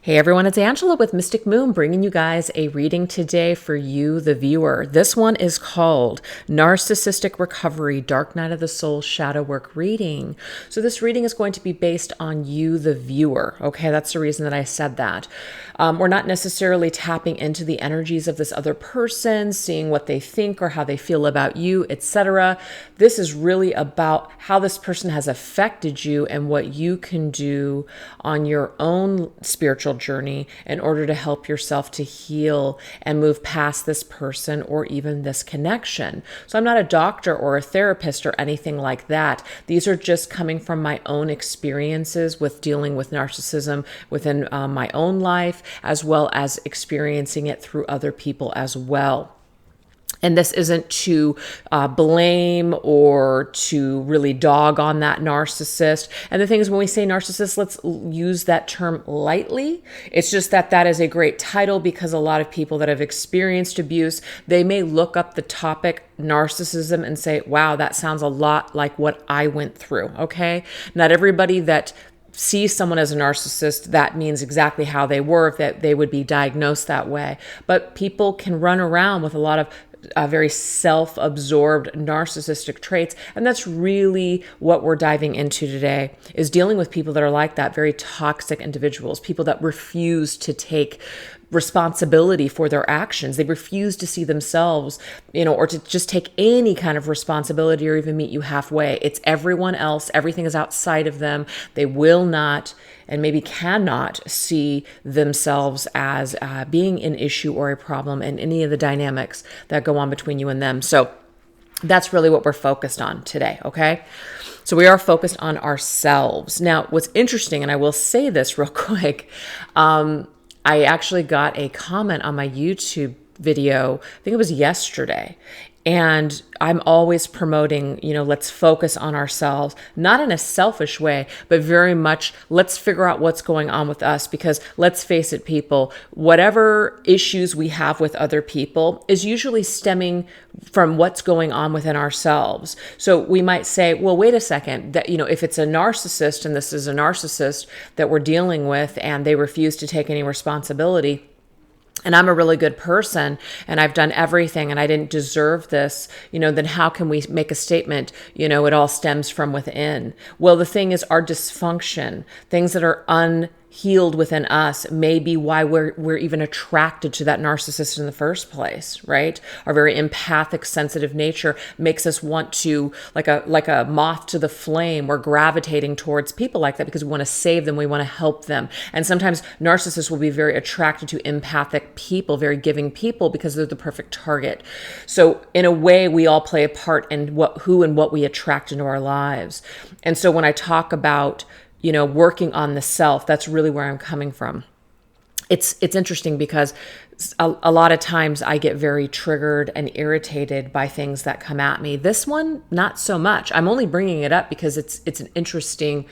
Hey everyone, it's Angela with Mystic Moon bringing you guys a reading today for you, the viewer. This one is called Narcissistic Recovery, Dark Night of the Soul Shadow Work Reading. So this reading is going to be based on you, the viewer. Okay, that's the reason that I said that. We're not necessarily tapping into the energies of this other person, seeing what they think or how they feel about you, etc. This is really about how this person has affected you and what you can do on your own spiritual journey in order to help yourself to heal and move past this person or even this connection. So I'm not a doctor or a therapist or anything like that. These are just coming from my own experiences with dealing with narcissism within my own life, as well as experiencing it through other people as well. And this isn't to blame or to really dog on that narcissist. And the thing is, when we say narcissist, let's use that term lightly. It's just that that is a great title because a lot of people that have experienced abuse, they may look up the topic narcissism and say, wow, that sounds a lot like what I went through. Okay. Not everybody that sees someone as a narcissist, that means exactly how they were, if that they would be diagnosed that way. But people can run around with a lot of very self-absorbed narcissistic traits. And that's really what we're diving into today, is dealing with people that are like that, very toxic individuals, people that refuse to take responsibility for their actions. They refuse to see themselves, or to just take any kind of responsibility or even meet you halfway. It's everyone else. Everything is outside of them. They will not and maybe cannot see themselves as being an issue or a problem in any of the dynamics that go on between you and them. So that's really what we're focused on today, okay? So we are focused on ourselves. Now, what's interesting, and I will say this real quick, I actually got a comment on my YouTube video, I think it was yesterday, and I'm always promoting, let's focus on ourselves, not in a selfish way, but very much let's figure out what's going on with us, because let's face it, people, whatever issues we have with other people is usually stemming from what's going on within ourselves. So we might say, well, wait a second, that, if it's a narcissist and this is a narcissist that we're dealing with and they refuse to take any responsibility, and I'm a really good person and I've done everything and I didn't deserve this, then how can we make a statement, it all stems from within? Well, the thing is, our dysfunction, things that are unhealed within us, may be why we're even attracted to that narcissist in the first place, right? Our very empathic, sensitive nature makes us want to, like a moth to the flame, we're gravitating towards people like that because we want to save them, we want to help them. And sometimes narcissists will be very attracted to empathic people, very giving people, because they're the perfect target. So in a way, we all play a part in who and what we attract into our lives. And so when I talk about working on the self, that's really where I'm coming from. It's interesting because a lot of times I get very triggered and irritated by things that come at me. This one, not so much. I'm only bringing it up because it's an interesting,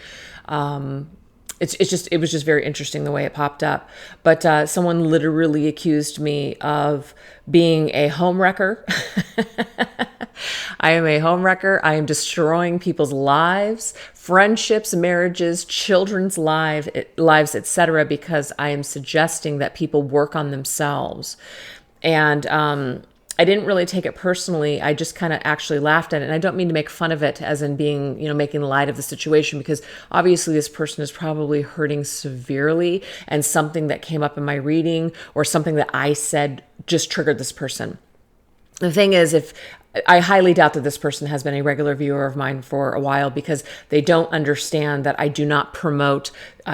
it was just very interesting the way it popped up. But someone literally accused me of being a homewrecker. I am a homewrecker. I am destroying people's lives, friendships, marriages, children's lives, etc., because I am suggesting that people work on themselves. And I didn't really take it personally. I just kind of actually laughed at it. And I don't mean to make fun of it as in being, making light of the situation, because obviously this person is probably hurting severely, and something that came up in my reading or something that I said just triggered this person. The thing is, I highly doubt that this person has been a regular viewer of mine for a while, because they don't understand that I do not promote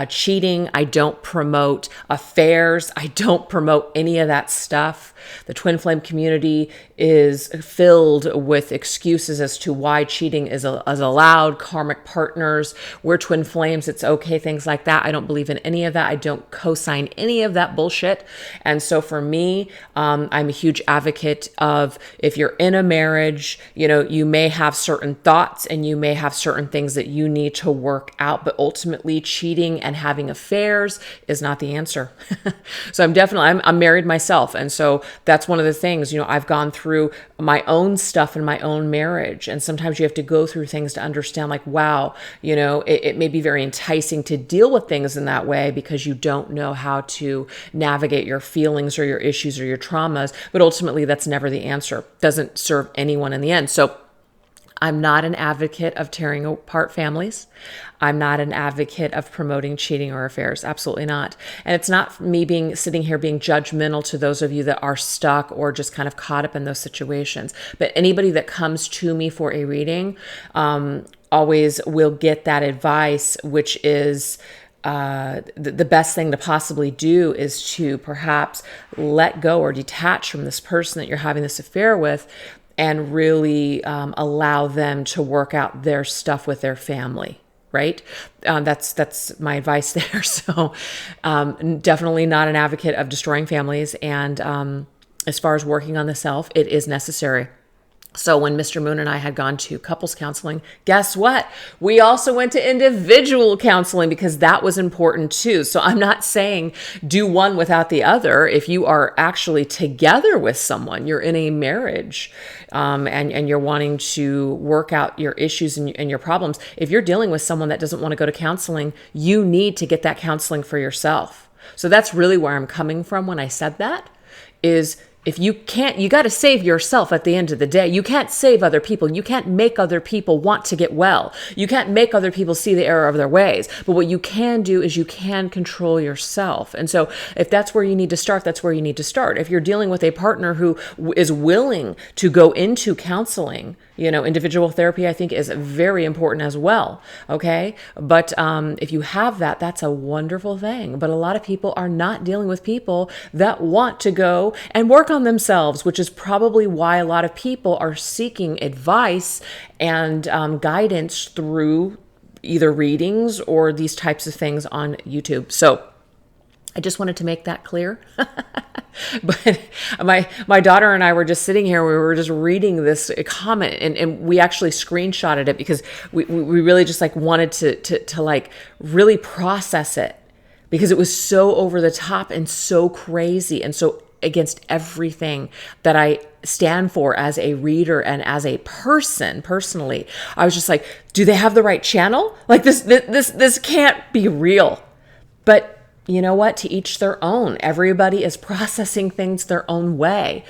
cheating. I don't promote affairs. I don't promote any of that stuff. The twin flame community is filled with excuses as to why cheating is allowed, karmic partners, we're twin flames, it's okay, things like that. I don't believe in any of that. I don't co-sign any of that bullshit. And so for me, I'm a huge advocate of, if you're in a marriage, marriage, you may have certain thoughts and you may have certain things that you need to work out, but ultimately cheating and having affairs is not the answer. So I'm married myself. And so that's one of the things, I've gone through my own stuff in my own marriage. And sometimes you have to go through things to understand, like, wow, it may be very enticing to deal with things in that way because you don't know how to navigate your feelings or your issues or your traumas. But ultimately, that's never the answer. Doesn't serve anyone in the end. So I'm not an advocate of tearing apart families. I'm not an advocate of promoting cheating or affairs. Absolutely not. And it's not me sitting here being judgmental to those of you that are stuck or just kind of caught up in those situations. But anybody that comes to me for a reading always will get that advice, which is the best thing to possibly do is to perhaps let go or detach from this person that you're having this affair with, and really allow them to work out their stuff with their family, right? That's my advice there. So definitely not an advocate of destroying families. And as far as working on the self, it is necessary. So when Mr. Moon and I had gone to couples counseling, guess what? We also went to individual counseling because that was important too. So I'm not saying do one without the other. If you are actually together with someone, you're in a marriage, and you're wanting to work out your issues and your problems. If you're dealing with someone that doesn't want to go to counseling, you need to get that counseling for yourself. So that's really where I'm coming from when I said that, is if you can't, you got to save yourself at the end of the day. You can't save other people. You can't make other people want to get well. You can't make other people see the error of their ways. But what you can do is you can control yourself. And so if that's where you need to start, that's where you need to start. If you're dealing with a partner who is willing to go into counseling, individual therapy, I think, is very important as well. Okay. But if you have that, that's a wonderful thing. But a lot of people are not dealing with people that want to go and work on themselves, which is probably why a lot of people are seeking advice and guidance through either readings or these types of things on YouTube. So I just wanted to make that clear. But my daughter and I were just sitting here, we were just reading this comment, and we actually screenshotted it because we really just wanted to really process it, because it was so over the top and so crazy and so against everything that I stand for as a reader and as a person personally. I was just like, do they have the right channel? Like this can't be real. But you know what? To each their own. Everybody is processing things their own way.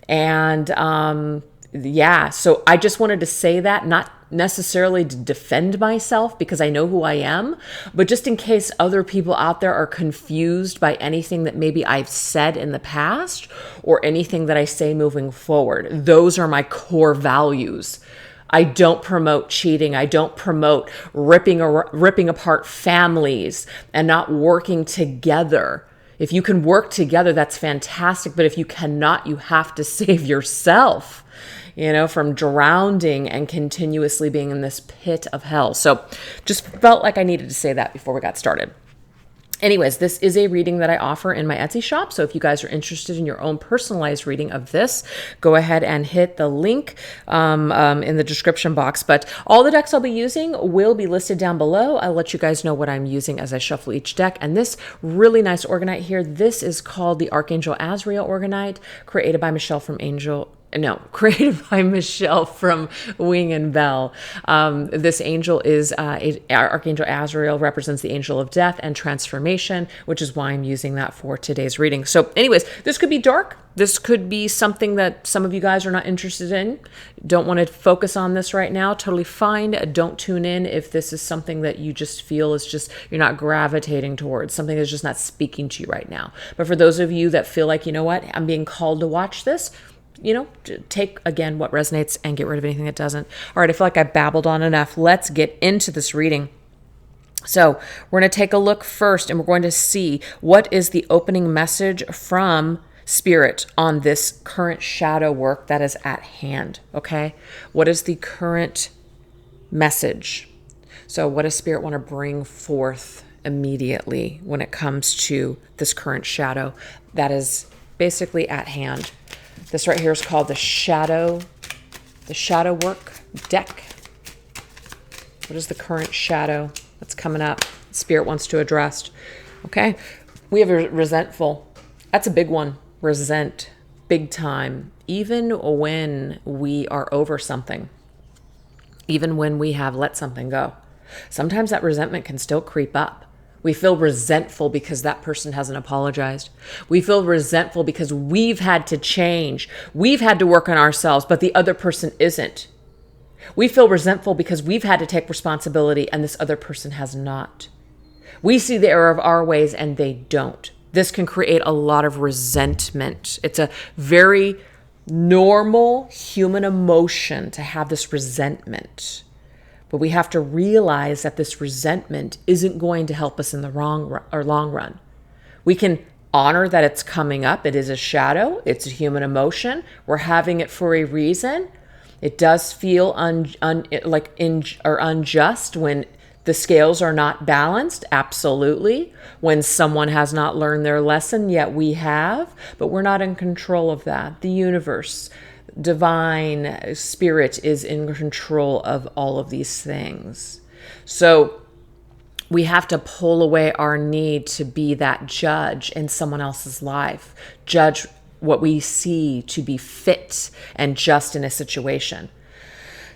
And so I just wanted to say that, not necessarily to defend myself because I know who I am, but just in case other people out there are confused by anything that maybe I've said in the past or anything that I say moving forward. Those are my core values. I don't promote cheating. I don't promote ripping apart families and not working together. If you can work together, that's fantastic. But if you cannot, you have to save yourself, from drowning and continuously being in this pit of hell. So just felt like I needed to say that before we got started. Anyways, this is a reading that I offer in my Etsy shop. So if you guys are interested in your own personalized reading of this, go ahead and hit the link in the description box. But all the decks I'll be using will be listed down below. I'll let you guys know what I'm using as I shuffle each deck. And this really nice Orgonite here, this is called the Archangel Azrael Orgonite, created by Michelle from Wing and Bell. This angel is Archangel Azrael represents the angel of death and transformation, which is why I'm using that for today's reading. So anyways, this could be dark. This could be something that some of you guys are not interested in. Don't want to focus on this right now. Totally fine. Don't tune in if this is something that you just feel is just, you're not gravitating towards, something that's just not speaking to you right now. But for those of you that feel like, I'm being called to watch this, take again what resonates and get rid of anything that doesn't. All right, I feel like I babbled on enough. Let's get into this reading. So we're going to take a look first, and we're going to see what is the opening message from Spirit on this current shadow work that is at hand. Okay, what is the current message? So what does Spirit want to bring forth immediately when it comes to this current shadow that is basically at hand? This right here is called the Shadow The shadow work deck. What is the current shadow that's coming up? Spirit wants to address. Okay. We have a resentful. That's a big one. Resent. Big time. Even when we are over something. Even when we have let something go. Sometimes that resentment can still creep up. We feel resentful because that person hasn't apologized. We feel resentful because we've had to change. We've had to work on ourselves, but the other person isn't. We feel resentful because we've had to take responsibility and this other person has not. We see the error of our ways and they don't. This can create a lot of resentment. It's a very normal human emotion to have this resentment. But we have to realize that this resentment isn't going to help us in the long run. We can honor that it's coming up. It is a shadow. It's a human emotion. We're having it for a reason. It does feel unjust when the scales are not balanced. Absolutely. When someone has not learned their lesson, yet we have. But we're not in control of that. The universe, divine spirit is in control of all of these things. So we have to pull away our need to be that judge in someone else's life. Judge what we see to be fit and just in a situation.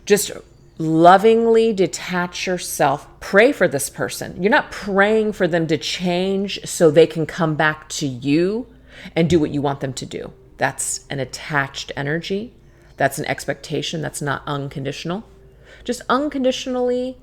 Just lovingly detach yourself. Pray for this person. You're not praying for them to change so they can come back to you and do what you want them to do. That's an attached energy. That's an expectation. That's not unconditional. Just unconditionally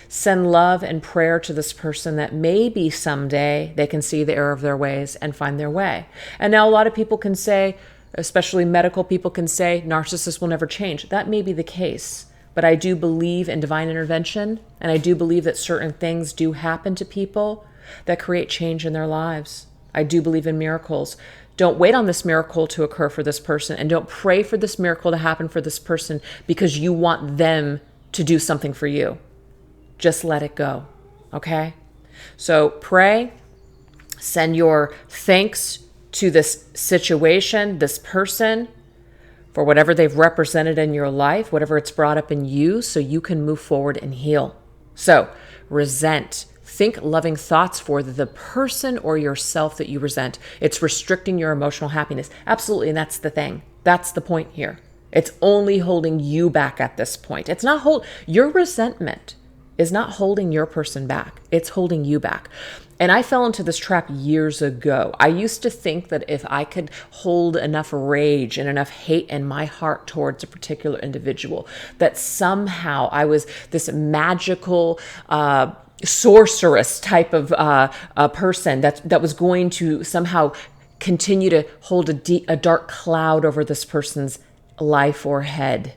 send love and prayer to this person that maybe someday they can see the error of their ways and find their way. And now a lot of people can say, especially medical people can say, narcissists will never change. That may be the case. But I do believe in divine intervention. And I do believe that certain things do happen to people that create change in their lives. I do believe in miracles. Don't wait on this miracle to occur for this person, and don't pray for this miracle to happen for this person because you want them to do something for you. Just let it go, okay? So pray, send your thanks to this situation, this person, for whatever they've represented in your life, whatever it's brought up in you, so you can move forward and heal. So resent. Think loving thoughts for the person or yourself that you resent. It's restricting your emotional happiness. Absolutely, and that's the thing. That's the point here. It's only holding you back at this point. It's not your resentment is not holding your person back. It's holding you back. And I fell into this trap years ago. I used to think that if I could hold enough rage and enough hate in my heart towards a particular individual, that somehow I was this magical sorceress type of person that was going to somehow continue to hold a dark cloud over this person's life or head.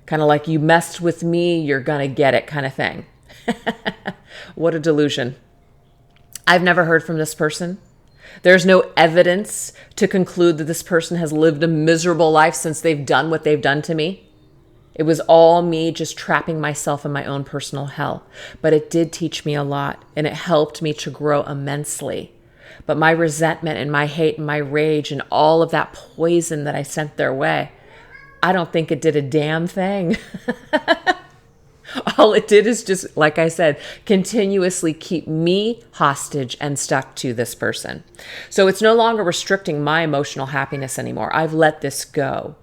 Kind of like, you messed with me, you're gonna get it kind of thing. What a delusion. I've never heard from this person. There's no evidence to conclude that this person has lived a miserable life since they've done what they've done to me. It was all me just trapping myself in my own personal hell. But it did teach me a lot, and it helped me to grow immensely. But my resentment and my hate and my rage and all of that poison that I sent their way, I don't think it did a damn thing. All it did is just, like I said, continuously keep me hostage and stuck to this person. So it's no longer restricting my emotional happiness anymore. I've let this go.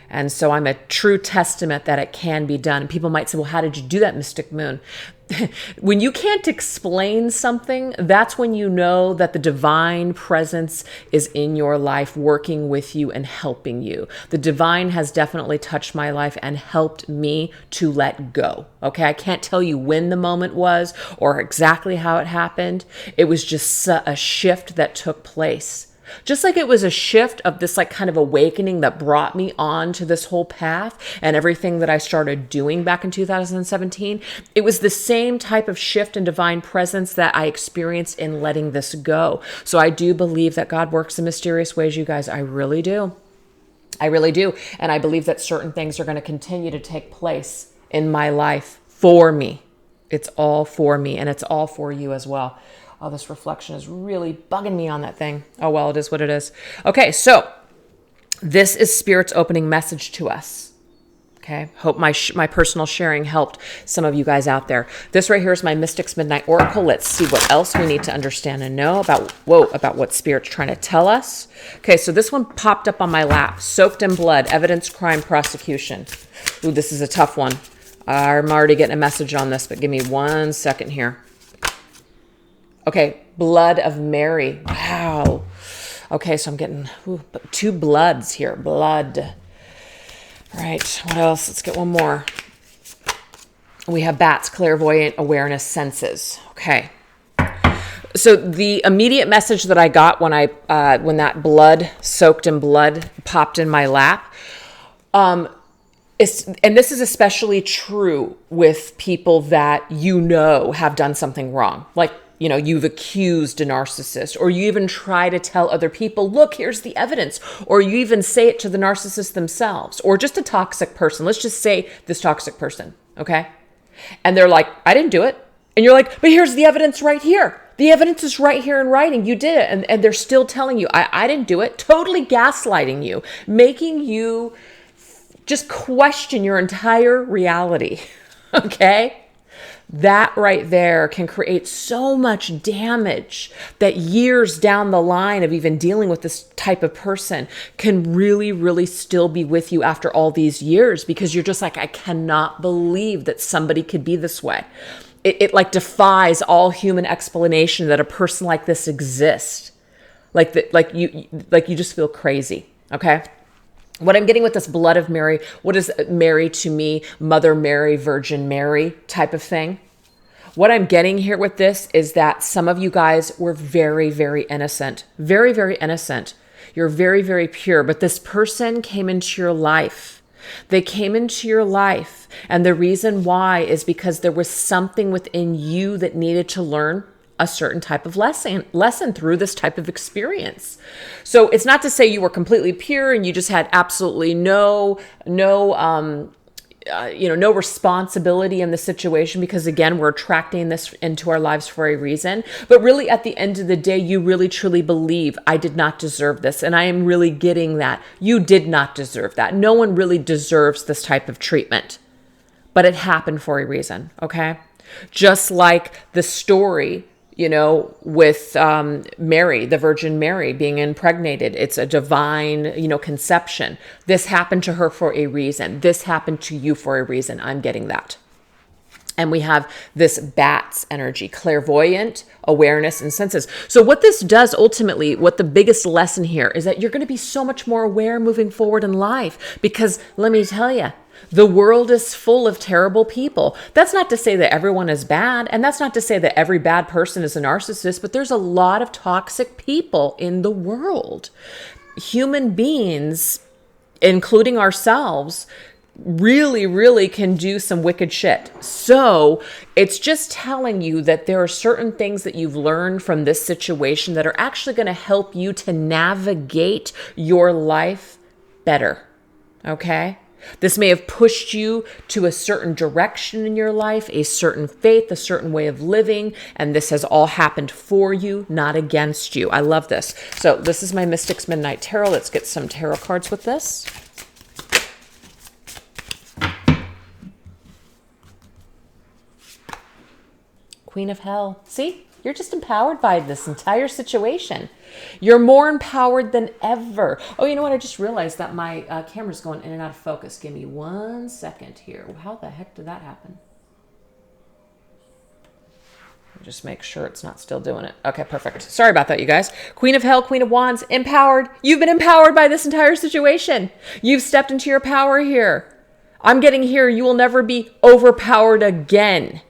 And so I'm a true testament that it can be done. And people might say, well, how did you do that, Mystic Moon? When you can't explain something, that's when you know that the divine presence is in your life, working with you and helping you. The divine has definitely touched my life and helped me to let go. Okay, I can't tell you when the moment was or exactly how it happened. It was just a shift that took place. Just like it was a shift of this like kind of awakening that brought me on to this whole path and everything that I started doing back in 2017, it was the same type of shift in divine presence that I experienced in letting this go. So I do believe that God works in mysterious ways, you guys. I really do. I really do. And I believe that certain things are going to continue to take place in my life for me. It's all for me, and it's all for you as well. Oh, this reflection is really bugging me on that thing. Oh, well, it is what it is. Okay, so this is Spirit's opening message to us. Okay, hope my personal sharing helped some of you guys out there. This right here is my Mystics Midnight Oracle. Let's see what else we need to understand and know about what Spirit's trying to tell us. Okay, so this one popped up on my lap. Soaked in blood, evidence, crime, prosecution. Ooh, this is a tough one. I'm already getting a message on this, but give me 1 second here. Okay, blood of Mary. Wow. Okay, so I'm getting 2 bloods here. Blood. All right, what else? Let's get one more. We have bats, clairvoyant awareness, senses. Okay. So the immediate message that I got when that blood, soaked in blood, popped in my lap, and this is especially true with people that have done something wrong. Like, you've accused a narcissist, or you even try to tell other people, look, here's the evidence, or you even say it to the narcissist themselves, or just a toxic person. Let's just say this toxic person, okay? And they're like, I didn't do it. And you're like, but here's the evidence right here. The evidence is right here in writing. You did it. And they're still telling you, I didn't do it. Totally gaslighting you, making you just question your entire reality, okay? That right there can create so much damage that years down the line of even dealing with this type of person can really, really still be with you after all these years, because you're just like, I cannot believe that somebody could be this way. It like defies all human explanation that a person like this exists. Like you just feel crazy, okay? What I'm getting with this blood of Mary, what is Mary to me? Mother Mary, Virgin Mary type of thing. What I'm getting here with this is that some of you guys were very, very innocent. Very, very innocent. You're very, very pure. But this person came into your life. They came into your life. And the reason why is because there was something within you that needed to learn a certain type of lesson through this type of experience. So it's not to say you were completely pure and you just had absolutely no responsibility in the situation, because again, we're attracting this into our lives for a reason. But really at the end of the day, you really truly believe, I did not deserve this. And I am really getting that. You did not deserve that. No one really deserves this type of treatment, but it happened for a reason. Okay. Just like the story, with Mary, the Virgin Mary being impregnated. It's a divine, conception. This happened to her for a reason. This happened to you for a reason. I'm getting that. And we have this bat's energy, clairvoyant, awareness, and senses. So what this does ultimately, what the biggest lesson here is that you're going to be so much more aware moving forward in life, because let me tell you, the world is full of terrible people. That's not to say that everyone is bad, and that's not to say that every bad person is a narcissist, but there's a lot of toxic people in the world. Human beings, including ourselves, really, really can do some wicked shit. So it's just telling you that there are certain things that you've learned from this situation that are actually going to help you to navigate your life better. Okay? This may have pushed you to a certain direction in your life, a certain faith, a certain way of living, and this has all happened for you, not against you. I love this. So this is my Mystics Midnight Tarot. Let's get some tarot cards with this. Queen of Hell. See? You're just empowered by this entire situation. You're more empowered than ever. Oh, you know what? I just realized that my camera's going in and out of focus. Give me 1 second here. How the heck did that happen? Just make sure it's not still doing it. Okay, perfect. Sorry about that, you guys. Queen of Hell, Queen of Wands, empowered. You've been empowered by this entire situation. You've stepped into your power here. I'm getting here. You will never be overpowered again.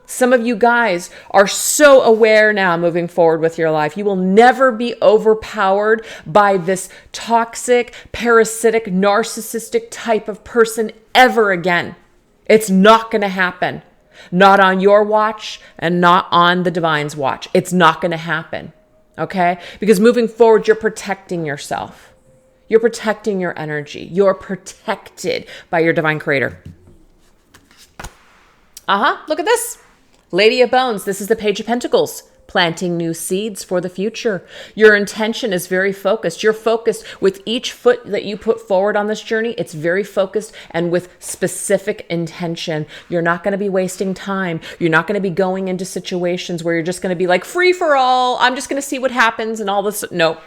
Some of you guys are so aware now moving forward with your life. You will never be overpowered by this toxic, parasitic, narcissistic type of person ever again. It's not going to happen. Not on your watch and not on the divine's watch. It's not going to happen. Okay? Because moving forward, you're protecting yourself. You're protecting your energy. You're protected by your divine creator. Look at this. Lady of Bones. This is the Page of Pentacles. planting new seeds for the future. Your intention is very focused. You're focused with each foot that you put forward on this journey. It's very focused and with specific intention. You're not going to be wasting time. You're not going to be going into situations where you're just going to be like free for all. I'm just going to see what happens and all this. Nope.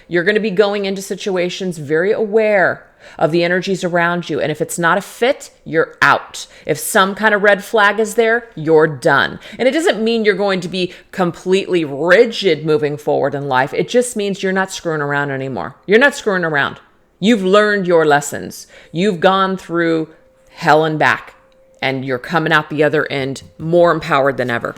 You're going to be going into situations very aware of the energies around you. And if it's not a fit, you're out. If some kind of red flag is there, you're done. And it doesn't mean you're going to be completely rigid moving forward in life. It just means you're not screwing around anymore. You're not screwing around. You've learned your lessons. You've gone through hell and back, and you're coming out the other end more empowered than ever.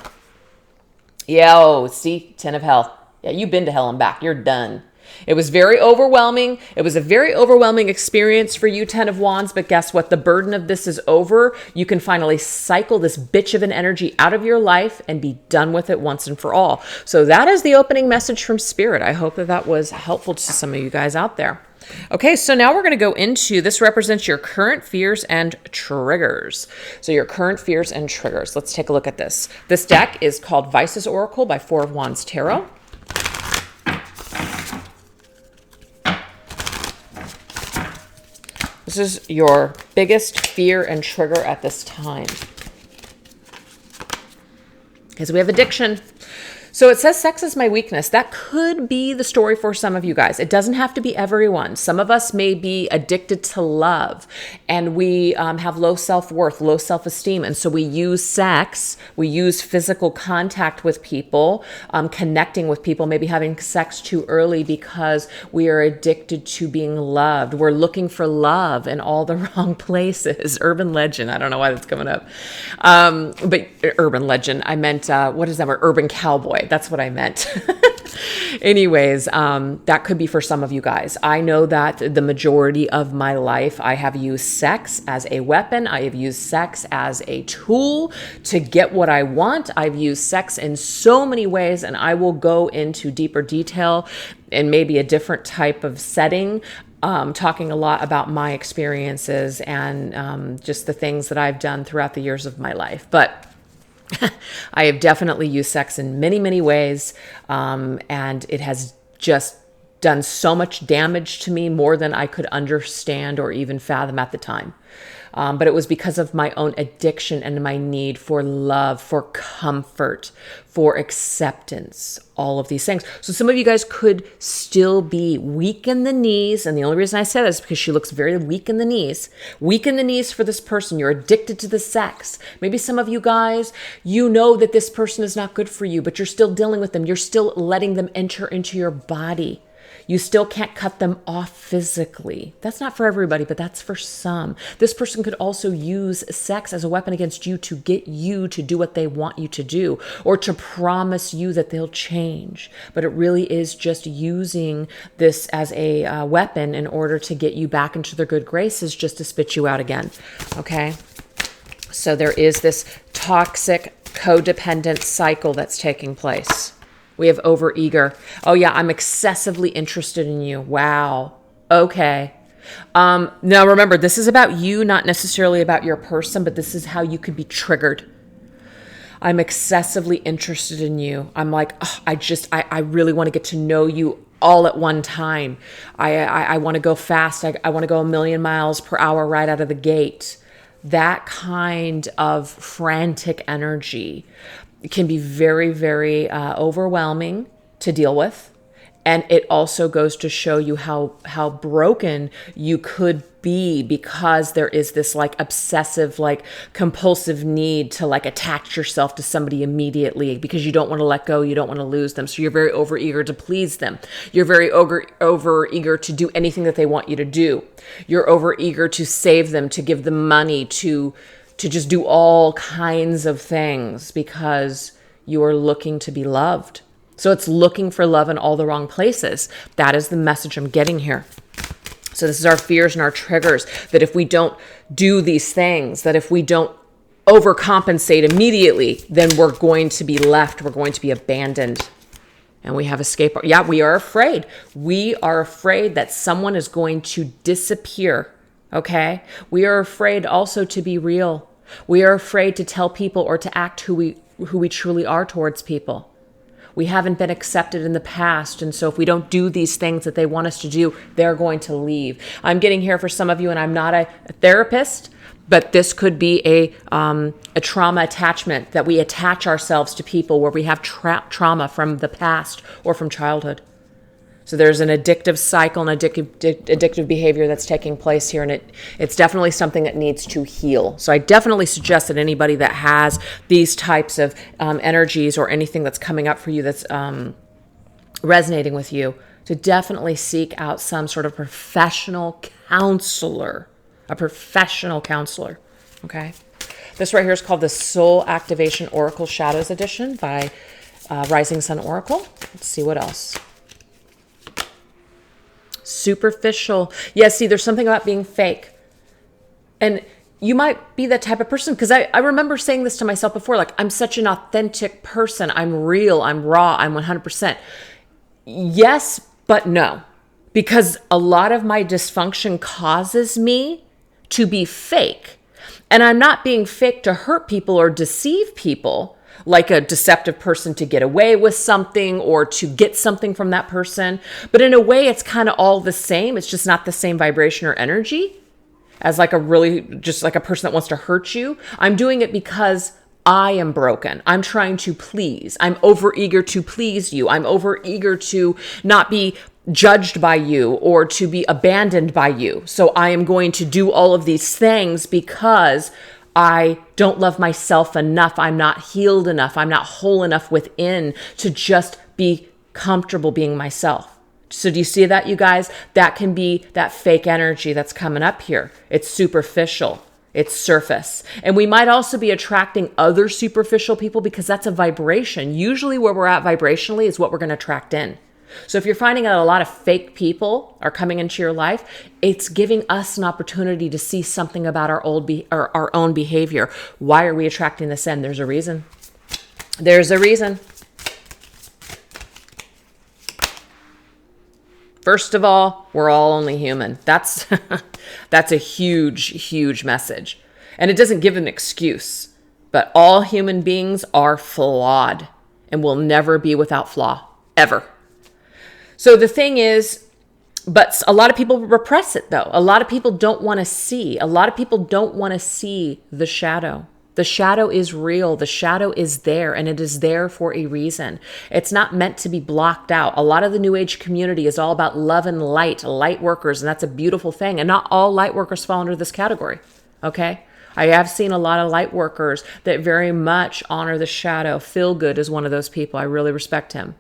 Yeah, see, 10 of hell. Yeah, you've been to hell and back. You're done. It was very overwhelming. It was a very overwhelming experience for you, 10 of Wands. But guess what? The burden of this is over. You can finally cycle this bitch of an energy out of your life and be done with it once and for all. So that is the opening message from Spirit. I hope that was helpful to some of you guys out there. Okay, so now we're going to go into, this represents your current fears and triggers. So your current fears and triggers. Let's take a look at this. This deck is called Vice's Oracle by 4 of Wands Tarot. This is your biggest fear and trigger at this time. Because we have addiction. So it says sex is my weakness. That could be the story for some of you guys. It doesn't have to be everyone. Some of us may be addicted to love, and we have low self-worth, low self-esteem. And so we use sex, we use physical contact with people, connecting with people, maybe having sex too early because we are addicted to being loved. We're looking for love in all the wrong places. Urban legend. I don't know why that's coming up. But urban legend, I meant, what is that word? Urban cowboy. That's what I meant. Anyways, that could be for some of you guys. I know that the majority of my life, I have used sex as a weapon. I have used sex as a tool to get what I want. I've used sex in so many ways, and I will go into deeper detail in maybe a different type of setting, talking a lot about my experiences and just the things that I've done throughout the years of my life. But I have definitely used sex in many, many ways, and it has just done so much damage to me, more than I could understand or even fathom at the time. But it was because of my own addiction and my need for love, for comfort, for acceptance, all of these things. So some of you guys could still be weak in the knees. And the only reason I say that is because she looks very weak in the knees. Weak in the knees for this person. You're addicted to the sex. Maybe some of you guys, you know that this person is not good for you, but you're still dealing with them. You're still letting them enter into your body. You still can't cut them off physically. That's not for everybody, but that's for some. This person could also use sex as a weapon against you to get you to do what they want you to do, or to promise you that they'll change. But it really is just using this as a weapon in order to get you back into their good graces, just to spit you out again. Okay? So there is this toxic, codependent cycle that's taking place. We have overeager. Oh yeah, I'm excessively interested in you. Wow. Okay. Now remember, this is about you, not necessarily about your person, but this is how you could be triggered. I'm excessively interested in you. I'm like, oh, I really want to get to know you all at one time. I want to go fast. I want to go 1,000,000 miles per hour right out of the gate. That kind of frantic energy can be very, very overwhelming to deal with. And it also goes to show you how broken you could be, because there is this like obsessive, like compulsive need to like attach yourself to somebody immediately, because you don't want to let go. You don't want to lose them. So you're very overeager to please them. You're very overeager to do anything that they want you to do. You're overeager to save them, to give them money, to just do all kinds of things, because you are looking to be loved. So it's looking for love in all the wrong places. That is the message I'm getting here. So this is our fears and our triggers, that if we don't do these things, that if we don't overcompensate immediately, then we're going to be left, we're going to be abandoned. And we have escape. Yeah, we are afraid. We are afraid that someone is going to disappear. Okay? We are afraid also to be real. We are afraid to tell people or to act who we truly are towards people. We haven't been accepted in the past. And so if we don't do these things that they want us to do, they're going to leave. I'm getting here for some of you, and I'm not a therapist, but this could be a trauma attachment, that we attach ourselves to people where we have trauma from the past or from childhood. So there's an addictive cycle and addictive behavior that's taking place here, and it's definitely something that needs to heal. So I definitely suggest that anybody that has these types of energies or anything that's coming up for you that's resonating with you, to definitely seek out some sort of professional counselor, okay? This right here is called the Soul Activation Oracle Shadows Edition by Rising Sun Oracle. Let's see what else. Superficial. Yes, see, there's something about being fake. And you might be that type of person, because I remember saying this to myself before, like, I'm such an authentic person. I'm real. I'm raw. I'm 100%. Yes, but no. Because a lot of my dysfunction causes me to be fake. And I'm not being fake to hurt people or deceive people, like a deceptive person to get away with something or to get something from that person. But in a way, it's kind of all the same. It's just not the same vibration or energy as like just like a person that wants to hurt you. I'm doing it because I am broken. I'm trying to please. I'm overeager to please you. I'm overeager to not be judged by you or to be abandoned by you. So I am going to do all of these things because I don't love myself enough. I'm not healed enough. I'm not whole enough within to just be comfortable being myself. So do you see that, you guys? That can be that fake energy that's coming up here. It's superficial. It's surface. And we might also be attracting other superficial people because that's a vibration. Usually where we're at vibrationally is what we're going to attract in. So if you're finding out a lot of fake people are coming into your life, it's giving us an opportunity to see something about our own behavior. Why are we attracting this in? There's a reason. There's a reason. First of all, we're all only human. That's a huge, huge message. And it doesn't give an excuse, but all human beings are flawed and will never be without flaw, ever. So the thing is, but a lot of people repress it though. A lot of people don't want to see. A lot of people don't want to see the shadow. The shadow is real. The shadow is there, and it is there for a reason. It's not meant to be blocked out. A lot of the New Age community is all about love and light workers, and that's a beautiful thing. And not all light workers fall under this category, okay? I have seen a lot of light workers that very much honor the shadow. Feel Good is one of those people. I really respect him.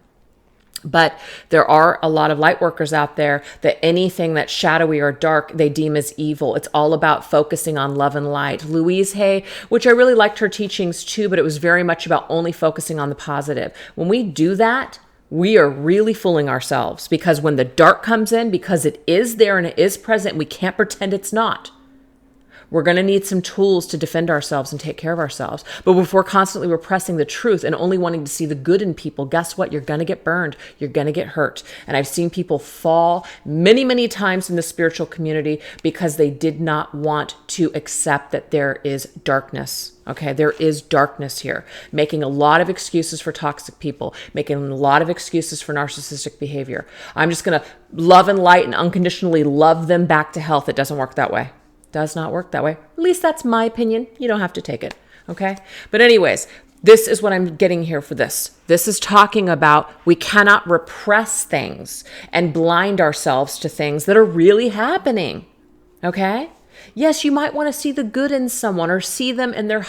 But there are a lot of light workers out there that anything that's shadowy or dark, they deem as evil. It's all about focusing on love and light. Louise Hay, which I really liked her teachings too, but it was very much about only focusing on the positive. When we do that, we are really fooling ourselves, because when the dark comes in, because it is there and it is present, we can't pretend it's not. We're going to need some tools to defend ourselves and take care of ourselves. But if we're constantly repressing the truth and only wanting to see the good in people, guess what? You're going to get burned. You're going to get hurt. And I've seen people fall many, many times in the spiritual community because they did not want to accept that there is darkness. Okay, there is darkness here. Making a lot of excuses for toxic people, making a lot of excuses for narcissistic behavior. I'm just going to love and light and unconditionally love them back to health. It doesn't work that way. Does not work that way. At least that's my opinion. You don't have to take it. Okay. But anyways, this is what I'm getting here for this. This is talking about we cannot repress things and blind ourselves to things that are really happening. Okay. Yes, you might want to see the good in someone or see them in the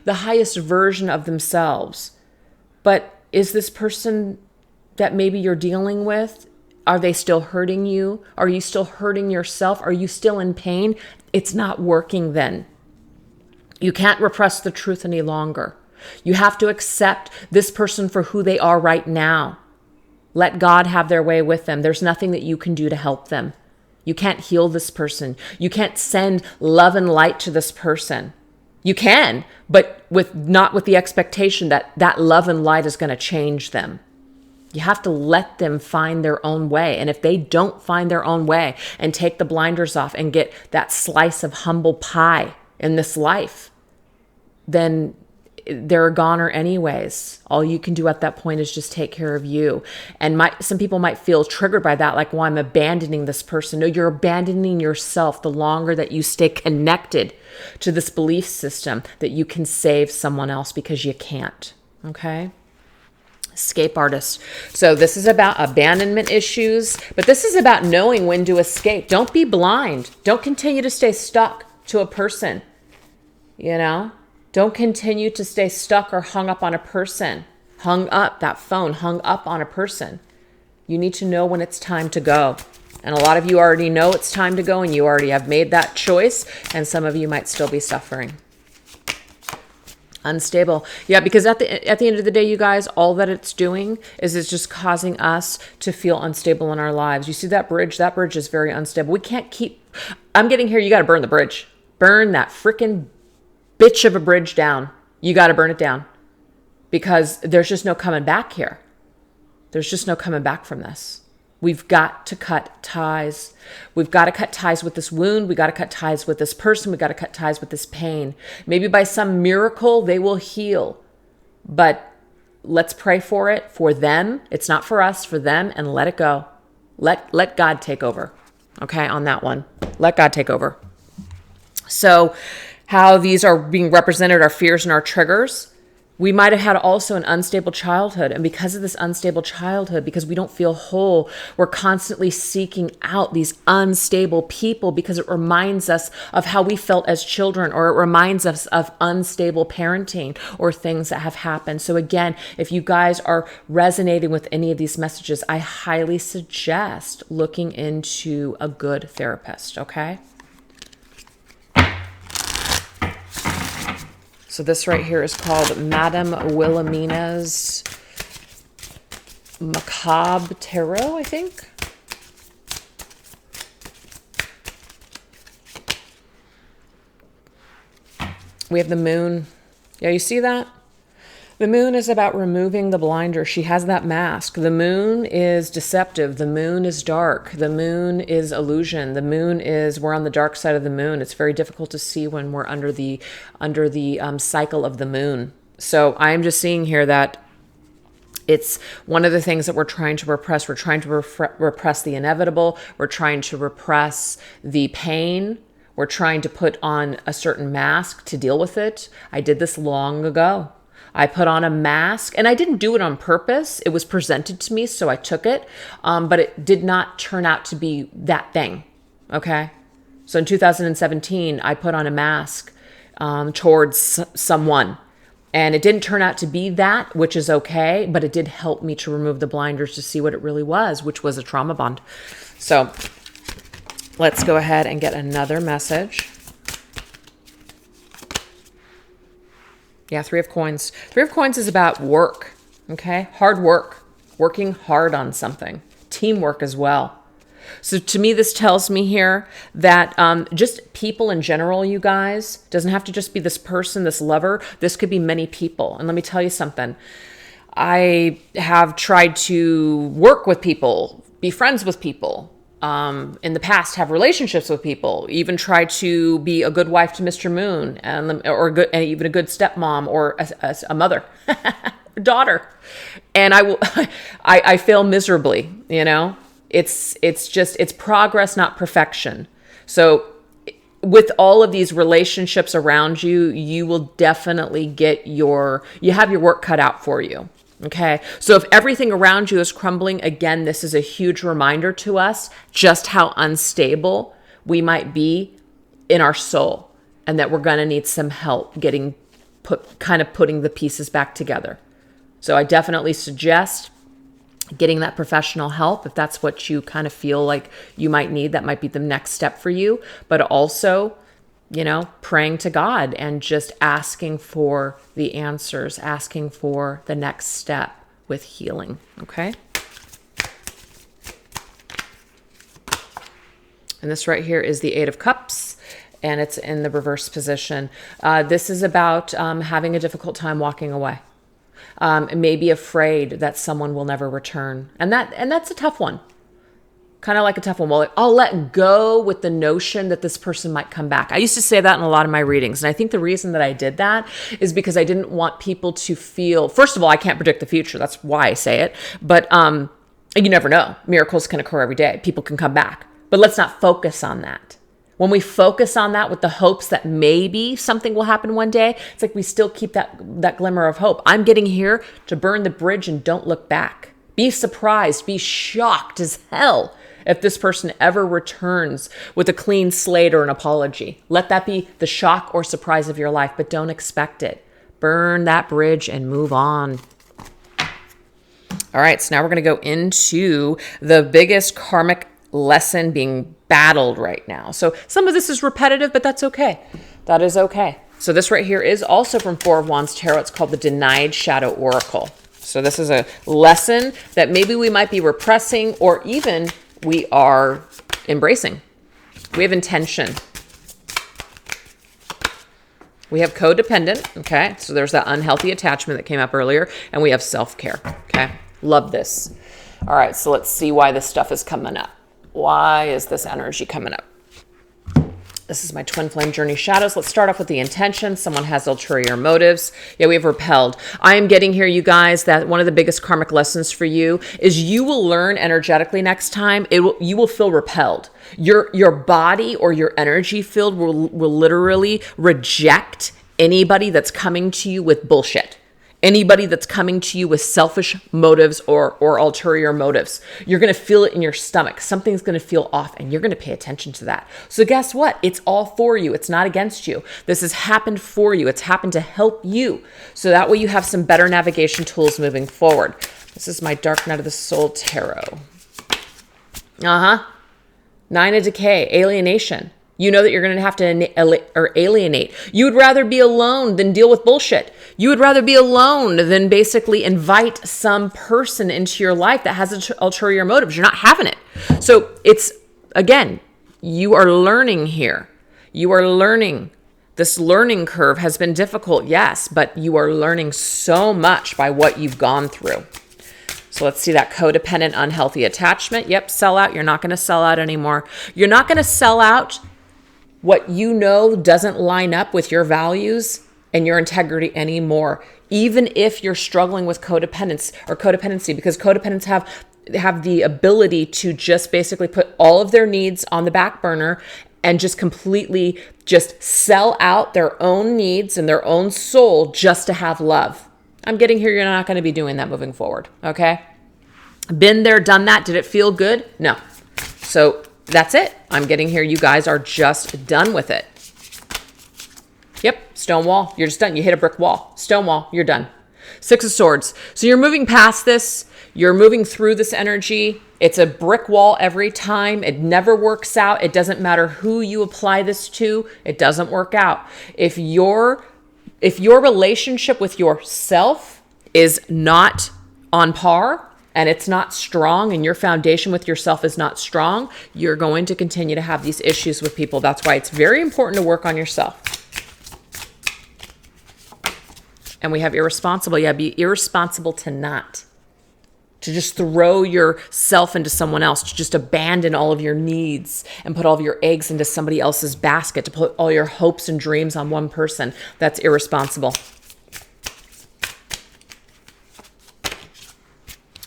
highest version of themselves. But is this person that maybe you're dealing with, are they still hurting you? Are you still hurting yourself? Are you still in pain? It's not working then. You can't repress the truth any longer. You have to accept this person for who they are right now. Let God have their way with them. There's nothing that you can do to help them. You can't heal this person. You can't send love and light to this person. You can, but not with the expectation that that love and light is going to change them. You have to let them find their own way. And if they don't find their own way and take the blinders off and get that slice of humble pie in this life, then they're a goner anyways. All you can do at that point is just take care of you. And some people might feel triggered by that, like, well, I'm abandoning this person. No, you're abandoning yourself the longer that you stay connected to this belief system that you can save someone else, because you can't. Okay? Escape artist. So this is about abandonment issues, but this is about knowing when to escape. Don't be blind. Don't continue to stay stuck to a person. You know, don't continue to stay stuck or hung up on a person, hung up on a person. You need to know when it's time to go. And a lot of you already know it's time to go, and you already have made that choice. And some of you might still be suffering. Unstable. Yeah, because at the end of the day, you guys, all that it's doing is it's just causing us to feel unstable in our lives. You see that bridge? That bridge is very unstable. We can't keep, I'm getting here, you got to burn the bridge. Burn that freaking bitch of a bridge down. You got to burn it down, because there's just no coming back here. There's just no coming back from this. We've got to cut ties. We've got to cut ties with this wound. We got to cut ties with this person. We got to cut ties with this pain. Maybe by some miracle they will heal, but let's pray for it, for them. It's not for us, for them, and let it go. Let God take over. Okay, on that one. Let God take over. So how these are being represented, our fears and our triggers. We might have had also an unstable childhood. And because of this unstable childhood, because we don't feel whole, we're constantly seeking out these unstable people, because it reminds us of how we felt as children, or it reminds us of unstable parenting or things that have happened. So again, if you guys are resonating with any of these messages, I highly suggest looking into a good therapist, okay? So this right here is called Madame Wilhelmina's Macabre Tarot, I think. We have the moon. Yeah, you see that? The moon is about removing the blinder. She has that mask. The moon is deceptive. The moon is dark. The moon is illusion. The moon is, we're on the dark side of the moon. It's very difficult to see when we're under the cycle of the moon. So I'm just seeing here that it's one of the things that we're trying to repress. We're trying to repress the inevitable. We're trying to repress the pain. We're trying to put on a certain mask to deal with it. I did this long ago. I put on a mask, and I didn't do it on purpose. It was presented to me, so I took it. But it did not turn out to be that thing, okay? So in 2017, I put on a mask towards someone. And it didn't turn out to be that, which is okay. But it did help me to remove the blinders to see what it really was, which was a trauma bond. So let's go ahead and get another message. Yeah, Three of Coins. Three of Coins is about work, okay? Hard work, working hard on something. Teamwork as well. So to me, this tells me here that just people in general, you guys, doesn't have to just be this person, this lover. This could be many people. And let me tell you something. I have tried to work with people, be friends with people. In the past, have relationships with people, even try to be a good wife to Mr. Moon, and even a good stepmom, or a mother, daughter, and I fail miserably. You know, it's progress, not perfection. So with all of these relationships around you, you will definitely you have your work cut out for you. Okay, so if everything around you is crumbling, again, this is a huge reminder to us just how unstable we might be in our soul, and that we're going to need some help putting the pieces back together. So I definitely suggest getting that professional help if that's what you kind of feel like you might need. That might be the next step for you, but also, praying to God and just asking for the answers, asking for the next step with healing. Okay. And this right here is the Eight of Cups, and it's in the reverse position. This is about having a difficult time walking away. Maybe afraid that someone will never return. And that's a tough one. kind of like a tough one. Well, I'll let go with the notion that this person might come back. I used to say that in a lot of my readings. And I think the reason that I did that is because I didn't want people to feel, first of all, I can't predict the future. That's why I say it. But you never know. Miracles can occur every day. People can come back. But let's not focus on that. When we focus on that with the hopes that maybe something will happen one day, it's like we still keep that glimmer of hope. I'm getting here to burn the bridge and don't look back. Be surprised, be shocked as hell if this person ever returns with a clean slate or an apology. Let that be the shock or surprise of your life, but don't expect it. Burn that bridge and move on. All right, so now we're going to go into the biggest karmic lesson being battled right now. So some of this is repetitive, but that's okay. That is okay. So this right here is also from Four of Wands Tarot. It's called the Denied Shadow Oracle. So this is a lesson that maybe we might be repressing or even we are embracing. We have intention. We have codependent, okay? So there's that unhealthy attachment that came up earlier, and we have self-care, okay? Love this. All right, so let's see why this stuff is coming up. Why is this energy coming up? This is my twin flame journey shadows. Let's start off with the intention. Someone has ulterior motives. Yeah, we have repelled. I am getting here, you guys, that one of the biggest karmic lessons for you is you will learn energetically next time. You will feel repelled. Your body or your energy field will literally reject anybody that's coming to you with bullshit. Anybody that's coming to you with selfish motives or ulterior motives. You're going to feel it in your stomach. Something's going to feel off and you're going to pay attention to that. So guess what? It's all for you. It's not against you. This has happened for you. It's happened to help you. So that way you have some better navigation tools moving forward. This is my Dark Night of the Soul Tarot. Nine of Decay, alienation. You know that you're going to have to alienate. You would rather be alone than deal with bullshit. You would rather be alone than basically invite some person into your life that has ulterior motives. You're not having it. So it's, again, you are learning here. You are learning. This learning curve has been difficult, yes, but you are learning so much by what you've gone through. So let's see that codependent, unhealthy attachment. Yep, sell out. You're not going to sell out anymore. You're not going to sell out what you know doesn't line up with your values and your integrity anymore, even if you're struggling with codependency, because codependents have the ability to just basically put all of their needs on the back burner and just completely just sell out their own needs and their own soul just to have love. I'm getting here, you're not going to be doing that moving forward, okay? Been there, done that. Did it feel good? No. So that's it. I'm getting here. You guys are just done with it. Yep. Stone wall. You're just done. You hit a brick wall. Stone wall. You're done. Six of Swords. So you're moving past this. You're moving through this energy. It's a brick wall every time. It never works out. It doesn't matter who you apply this to. It doesn't work out. If your relationship with yourself is not on par, and it's not strong, and your foundation with yourself is not strong, you're going to continue to have these issues with people. That's why it's very important to work on yourself. And we have irresponsible. Yeah, be irresponsible to not. To just throw yourself into someone else, to just abandon all of your needs and put all of your eggs into somebody else's basket, to put all your hopes and dreams on one person. That's irresponsible.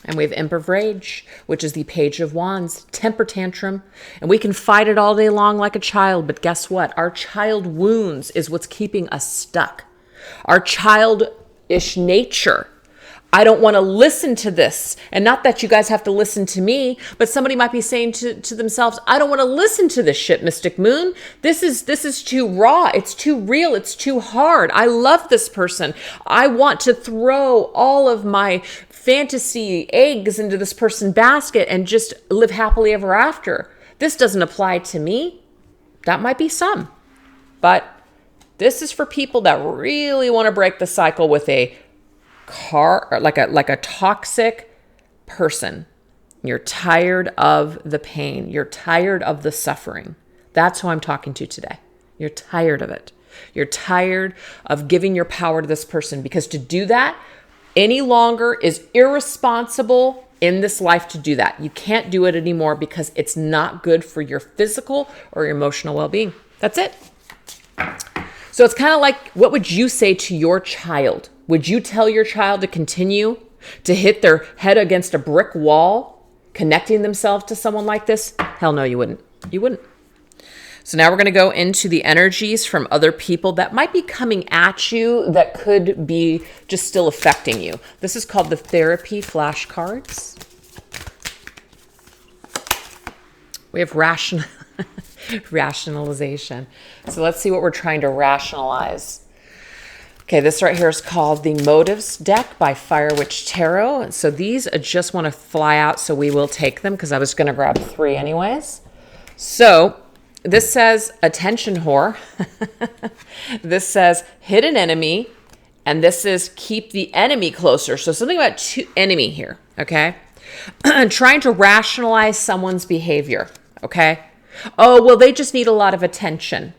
And we have Emperor Rage, which is the Page of Wands, temper tantrum. And we can fight it all day long like a child, but guess what? Our child wounds is what's keeping us stuck. Our childish nature. I don't want to listen to this. And not that you guys have to listen to me, but somebody might be saying to themselves, I don't want to listen to this shit, Mystic Moon. This is too raw. It's too real. It's too hard. I love this person. I want to throw all of my fantasy eggs into this person's basket and just live happily ever after. This doesn't apply to me. That might be some, but this is for people that really want to break the cycle with a like a toxic person. You're tired of the pain. You're tired of the suffering. That's who I'm talking to today. You're tired of it. You're tired of giving your power to this person, because to do that any longer is irresponsible in this life to do that. You can't do it anymore because it's not good for your physical or your emotional well-being. That's it. So it's kind of like, what would you say to your child? Would you tell your child to continue to hit their head against a brick wall, connecting themselves to someone like this? Hell no, you wouldn't. You wouldn't. So now we're going to go into the energies from other people that might be coming at you that could be just still affecting you. This is called the therapy flashcards. We have rationalization. So let's see what we're trying to rationalize. Okay, this right here is called the Motives deck by Fire Witch Tarot. So these just want to fly out, so we will take them because I was going to grab 3 anyways. So this says attention whore. This says hidden enemy. And this is keep the enemy closer. So something about enemy here, okay? Trying to rationalize someone's behavior, okay? Oh, well, they just need a lot of attention.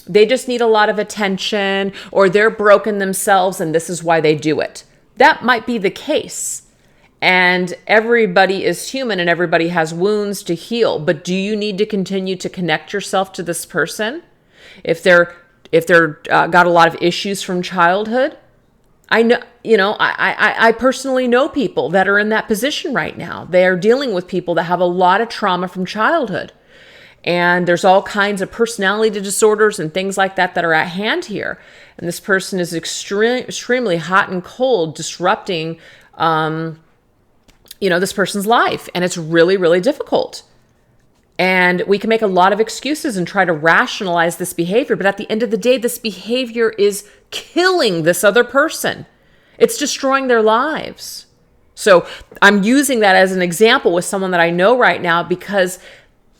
They just need a lot of attention, or they're broken themselves and this is why they do it. That might be the case. And everybody is human and everybody has wounds to heal. But do you need to continue to connect yourself to this person? If they're got a lot of issues from childhood, I know, I personally know people that are in that position right now. They are dealing with people that have a lot of trauma from childhood. And there's all kinds of personality disorders and things like that that are at hand here. And this person is extremely hot and cold, disrupting, this person's life. And it's really, really difficult. And we can make a lot of excuses and try to rationalize this behavior. But at the end of the day, this behavior is killing this other person. It's destroying their lives. So I'm using that as an example with someone that I know right now, because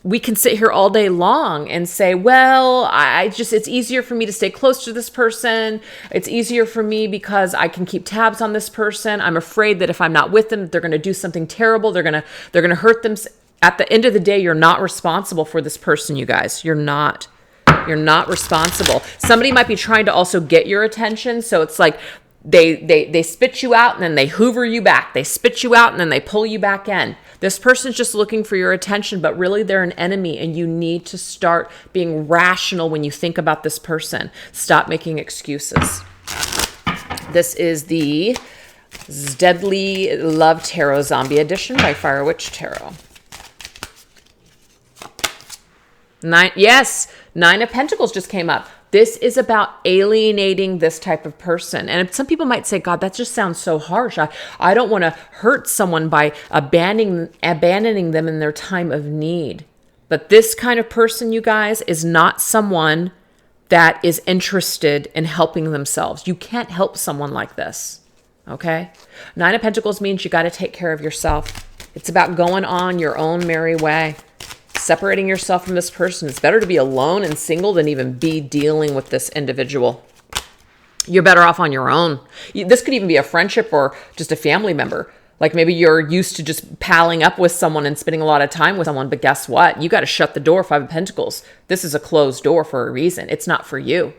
we can sit here all day long and say, well, it's easier for me to stay close to this person. It's easier for me because I can keep tabs on this person. I'm afraid that if I'm not with them, they're going to do something terrible. They're going to hurt them. At the end of the day, you're not responsible for this person, you guys. You're not responsible. Somebody might be trying to also get your attention. So it's like they spit you out and then they hoover you back. They spit you out and then they pull you back in. This person's just looking for your attention, but really they're an enemy, and you need to start being rational when you think about this person. Stop making excuses. This is the Deadly Love Tarot Zombie Edition by Fire Witch Tarot. 9 of Pentacles just came up. This is about alienating this type of person. And some people might say, God, that just sounds so harsh. I don't want to hurt someone by abandoning them in their time of need. But this kind of person, you guys, is not someone that is interested in helping themselves. You can't help someone like this, okay? 9 of Pentacles means you got to take care of yourself. It's about going on your own merry way. Separating yourself from this person. It's better to be alone and single than even be dealing with this individual. You're better off on your own. This could even be a friendship or just a family member. Like maybe you're used to just palling up with someone and spending a lot of time with someone, but guess what? You got to shut the door, 5 of Pentacles. This is a closed door for a reason. It's not for you.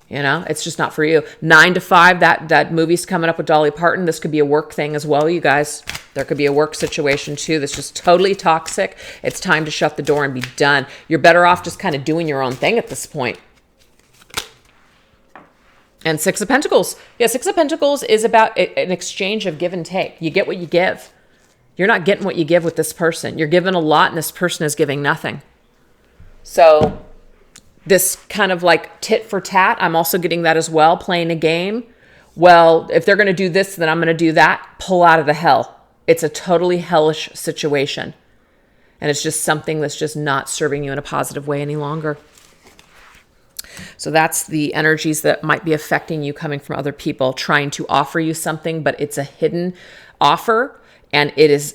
It's just not for you. 9 to 5, that movie's coming up with Dolly Parton. This could be a work thing as well, you guys. There could be a work situation too that's just totally toxic. It's time to shut the door and be done. You're better off just kind of doing your own thing at this point. And 6 of Pentacles. Yeah, 6 of Pentacles is about an exchange of give and take. You get what you give. You're not getting what you give with this person. You're giving a lot and this person is giving nothing. So this kind of like tit for tat, I'm also getting that as well, playing a game. Well, if they're going to do this, then I'm going to do that. Pull out of the hell. It's a totally hellish situation. And it's just something that's just not serving you in a positive way any longer. So that's the energies that might be affecting you coming from other people trying to offer you something, but it's a hidden offer, and it's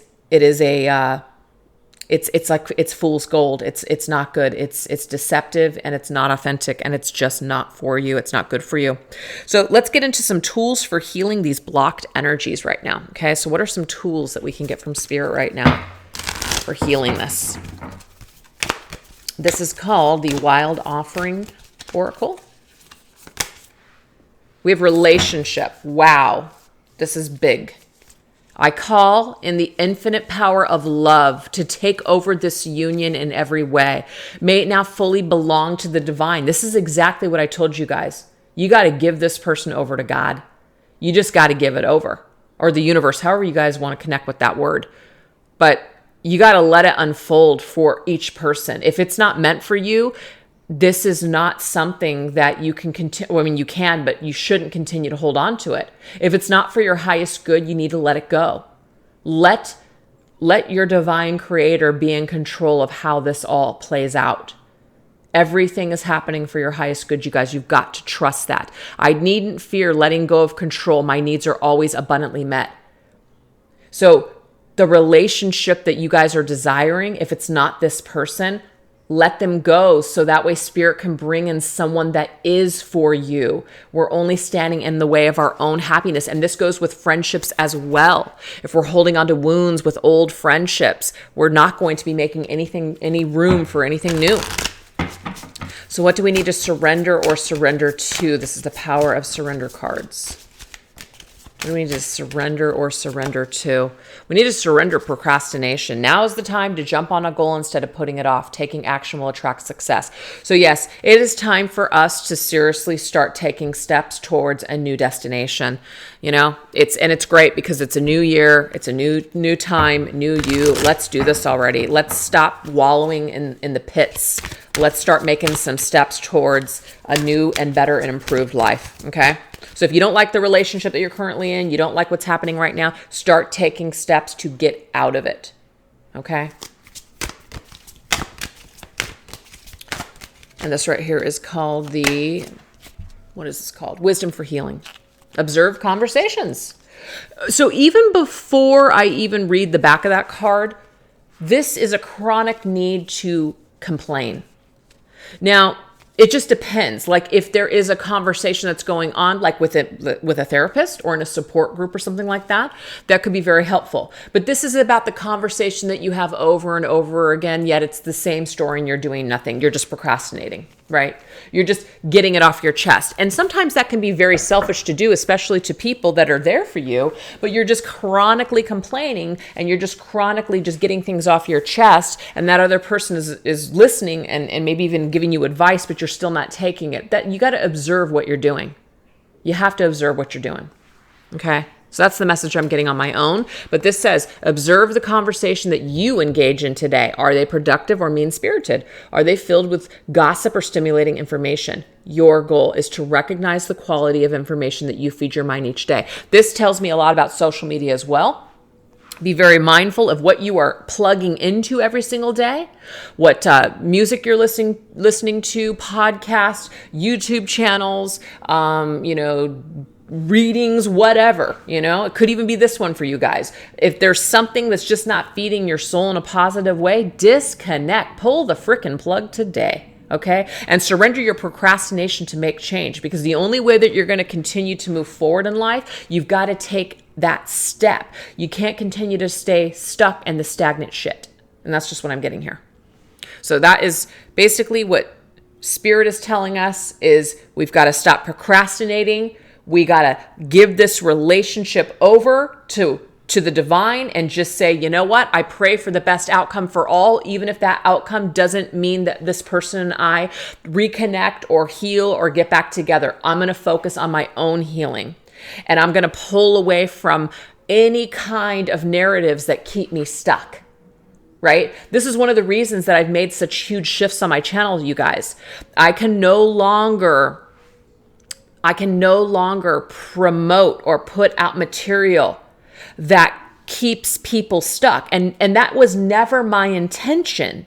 fool's gold. It's not good. It's deceptive, and it's not authentic, and it's just not for you. It's not good for you. So let's get into some tools for healing these blocked energies right now. Okay. So what are some tools that we can get from Spirit right now for healing this? This is called the Wild Offering Oracle. We have relationship. Wow. This is big. I call in the infinite power of love to take over this union in every way. May it now fully belong to the divine. This is exactly what I told you guys. You got to give this person over to God. You just got to give it over, or the universe, however you guys want to connect with that word. But you got to let it unfold for each person. If it's not meant for you, this is not something that you can continue. Well, I mean, you can, but you shouldn't continue to hold on to it. If it's not for your highest good, you need to let it go. Let your divine creator be in control of how this all plays out. Everything is happening for your highest good, you guys. You've got to trust that. I needn't fear letting go of control. My needs are always abundantly met. So the relationship that you guys are desiring, if it's not this person, let them go, so that way spirit can bring in someone that is for you. We're only standing in the way of our own happiness. And this goes with friendships as well. If we're holding on to wounds with old friendships, we're not going to be making any room for anything new. So what do we need to surrender or surrender to? This is the power of surrender cards. What do we need to surrender or surrender to? We need to surrender procrastination. Now is the time to jump on a goal instead of putting it off. Taking action will attract success. So yes, it is time for us to seriously start taking steps towards a new destination. You know, it's great because it's a new year. It's a new time, new you. Let's do this already. Let's stop wallowing in the pits. Let's start making some steps towards a new and better and improved life. Okay. So if you don't like the relationship that you're currently in, you don't like what's happening right now, start taking steps to get out of it. Okay? And this right here is called what is this called? Wisdom for healing. Observe conversations. So even before I even read the back of that card, this is a chronic need to complain. Now, it just depends. Like if there is a conversation that's going on, like with a therapist or in a support group or something like that, that could be very helpful. But this is about the conversation that you have over and over again, yet it's the same story and you're doing nothing. You're just procrastinating, right? You're just getting it off your chest. And sometimes that can be very selfish to do, especially to people that are there for you, but you're just chronically complaining and you're just chronically just getting things off your chest. And that other person is listening and maybe even giving you advice, but you're still not taking it. That you got to observe what you're doing. You have to observe what you're doing. Okay. So that's the message I'm getting on my own. But this says, observe the conversation that you engage in today. Are they productive or mean-spirited? Are they filled with gossip or stimulating information? Your goal is to recognize the quality of information that you feed your mind each day. This tells me a lot about social media as well. Be very mindful of what you are plugging into every single day, what music you're listening to, podcasts, YouTube channels, readings, whatever, it could even be this one for you guys. If there's something that's just not feeding your soul in a positive way, disconnect, pull the frickin' plug today. Okay. And surrender your procrastination to make change, because the only way that you're going to continue to move forward in life, you've got to take that step. You can't continue to stay stuck in the stagnant shit. And that's just what I'm getting here. So that is basically what Spirit is telling us, is we've got to stop procrastinating. We got to give this relationship over to the divine and just say, you know what? I pray for the best outcome for all, even if that outcome doesn't mean that this person and I reconnect or heal or get back together. I'm going to focus on my own healing, and I'm going to pull away from any kind of narratives that keep me stuck. Right? This is one of the reasons that I've made such huge shifts on my channel, you guys. I can no longer promote or put out material that keeps people stuck. And that was never my intention.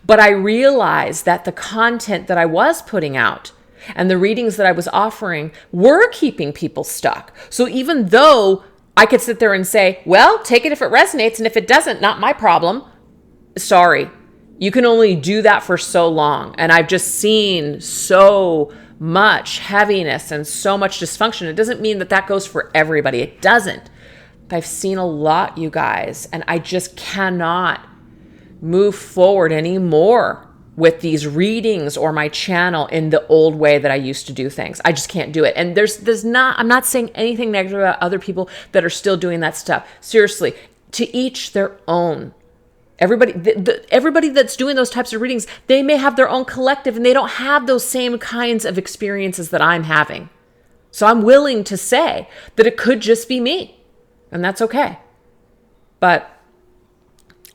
But I realized that the content that I was putting out and the readings that I was offering were keeping people stuck. So even though I could sit there and say, well, take it if it resonates, and if it doesn't, not my problem. Sorry. You can only do that for so long. And I've just seen so much heaviness and so much dysfunction. It doesn't mean that goes for everybody. It doesn't. But I've seen a lot, you guys, and I just cannot move forward anymore with these readings or my channel in the old way that I used to do things. I just can't do it. And I'm not saying anything negative about other people that are still doing that stuff. Seriously, to each their own. Everybody that's doing those types of readings, they may have their own collective and they don't have those same kinds of experiences that I'm having. So I'm willing to say that it could just be me, and that's okay. But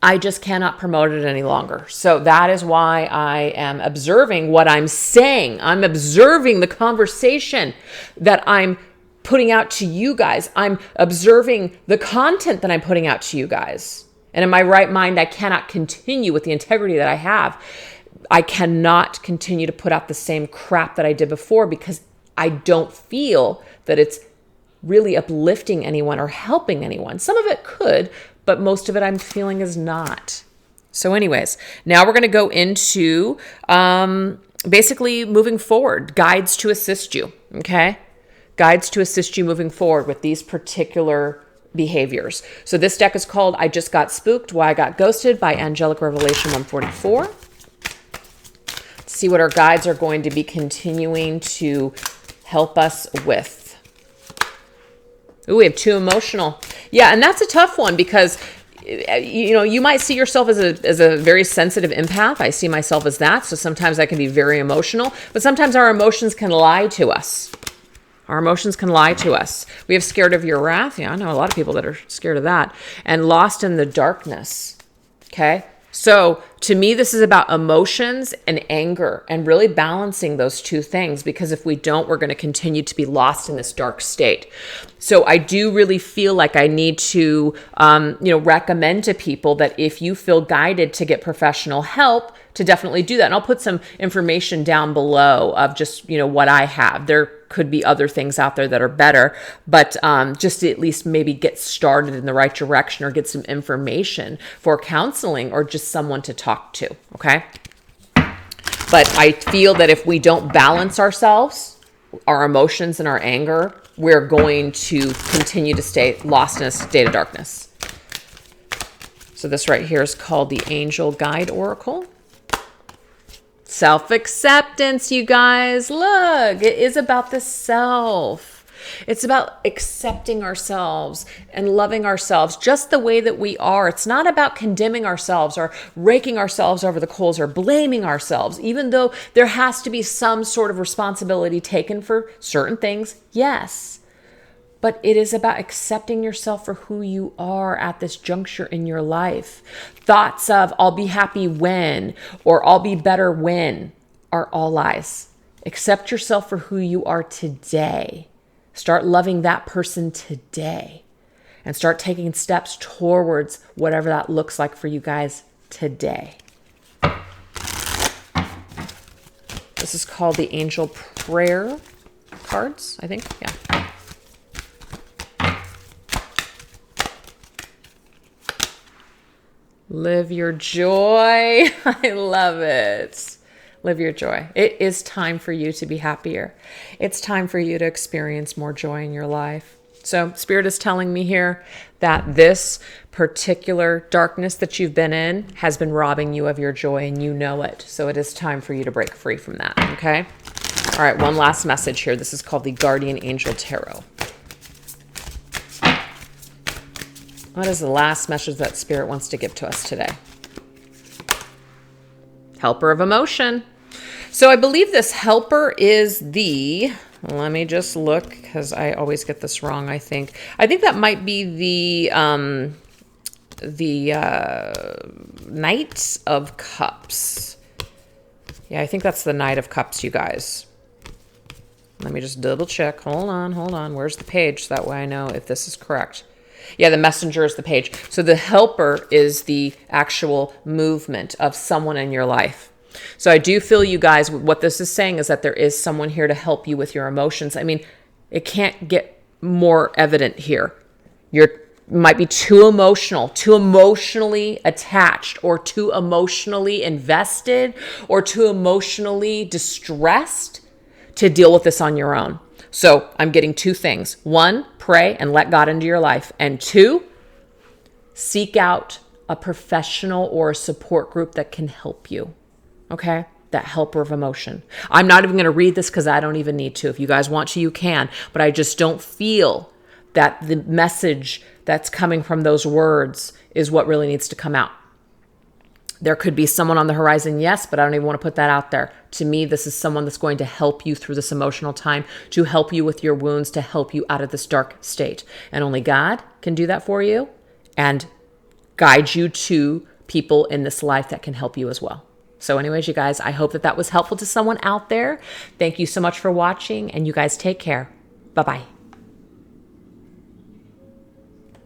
I just cannot promote it any longer. So that is why I am observing what I'm saying. I'm observing the conversation that I'm putting out to you guys. I'm observing the content that I'm putting out to you guys. And in my right mind, I cannot continue with the integrity that I have. I cannot continue to put out the same crap that I did before because I don't feel that it's really uplifting anyone or helping anyone. Some of it could, but most of it I'm feeling is not. So anyways, now we're going to go into basically moving forward, guides to assist you, okay? Guides to assist you moving forward with these particular behaviors. So this deck is called I Just Got Spooked, Why I Got Ghosted by Angelic Revelation 144. Let's see what our guides are going to be continuing to help us with. Ooh, we have too emotional. Yeah, and that's a tough one because, you might see yourself as a very sensitive empath. I see myself as that. So sometimes I can be very emotional, but sometimes our emotions can lie to us. Our emotions can lie to us. We have scared of your wrath. Yeah, I know a lot of people that are scared of that. And lost in the darkness. Okay. So to me, this is about emotions and anger and really balancing those two things, because if we don't, we're going to continue to be lost in this dark state. So I do really feel like I need to, recommend to people that if you feel guided to get professional help, to definitely do that. And I'll put some information down below of just, what I have. There could be other things out there that are better, but just to at least maybe get started in the right direction or get some information for counseling or just someone to talk to, okay? But I feel that if we don't balance ourselves, our emotions and our anger, we're going to continue to stay lost in a state of darkness. So this right here is called the Angel Guide Oracle. Self-acceptance, you guys. Look, it is about the self. It's about accepting ourselves and loving ourselves just the way that we are. It's not about condemning ourselves or raking ourselves over the coals or blaming ourselves, even though there has to be some sort of responsibility taken for certain things. Yes. But it is about accepting yourself for who you are at this juncture in your life. Thoughts of, I'll be happy when, or I'll be better when, are all lies. Accept yourself for who you are today. Start loving that person today. And start taking steps towards whatever that looks like for you guys today. This is called the Angel Prayer cards, I think. Yeah. Live your joy. I love it. Live your joy. It is time for you to be happier. It's time for you to experience more joy in your life. So Spirit is telling me here that this particular darkness that you've been in has been robbing you of your joy, and you know it. So it is time for you to break free from that. Okay. All right. One last message here. This is called the Guardian Angel Tarot. What is the last message that Spirit wants to give to us today? Helper of emotion. So I believe this helper is let me just look because I always get this wrong, I think. I think that might be the Knight of Cups. Yeah, I think that's the Knight of Cups, you guys. Let me just double check. Hold on. Where's the page? So that way I know if this is correct. Yeah, the messenger is the page. So the helper is the actual movement of someone in your life. So I do feel, you guys, what this is saying is that there is someone here to help you with your emotions. I mean, it can't get more evident here. You might be too emotional, too emotionally attached, or too emotionally invested, or too emotionally distressed to deal with this on your own. So I'm getting two things. One, pray and let God into your life. And two, seek out a professional or a support group that can help you. Okay? That helper of emotion. I'm not even going to read this because I don't even need to. If you guys want to, you can. But I just don't feel that the message that's coming from those words is what really needs to come out. There could be someone on the horizon, yes, but I don't even want to put that out there. To me, this is someone that's going to help you through this emotional time, to help you with your wounds, to help you out of this dark state. And only God can do that for you and guide you to people in this life that can help you as well. So anyways, you guys, I hope that that was helpful to someone out there. Thank you so much for watching, and you guys take care. Bye-bye.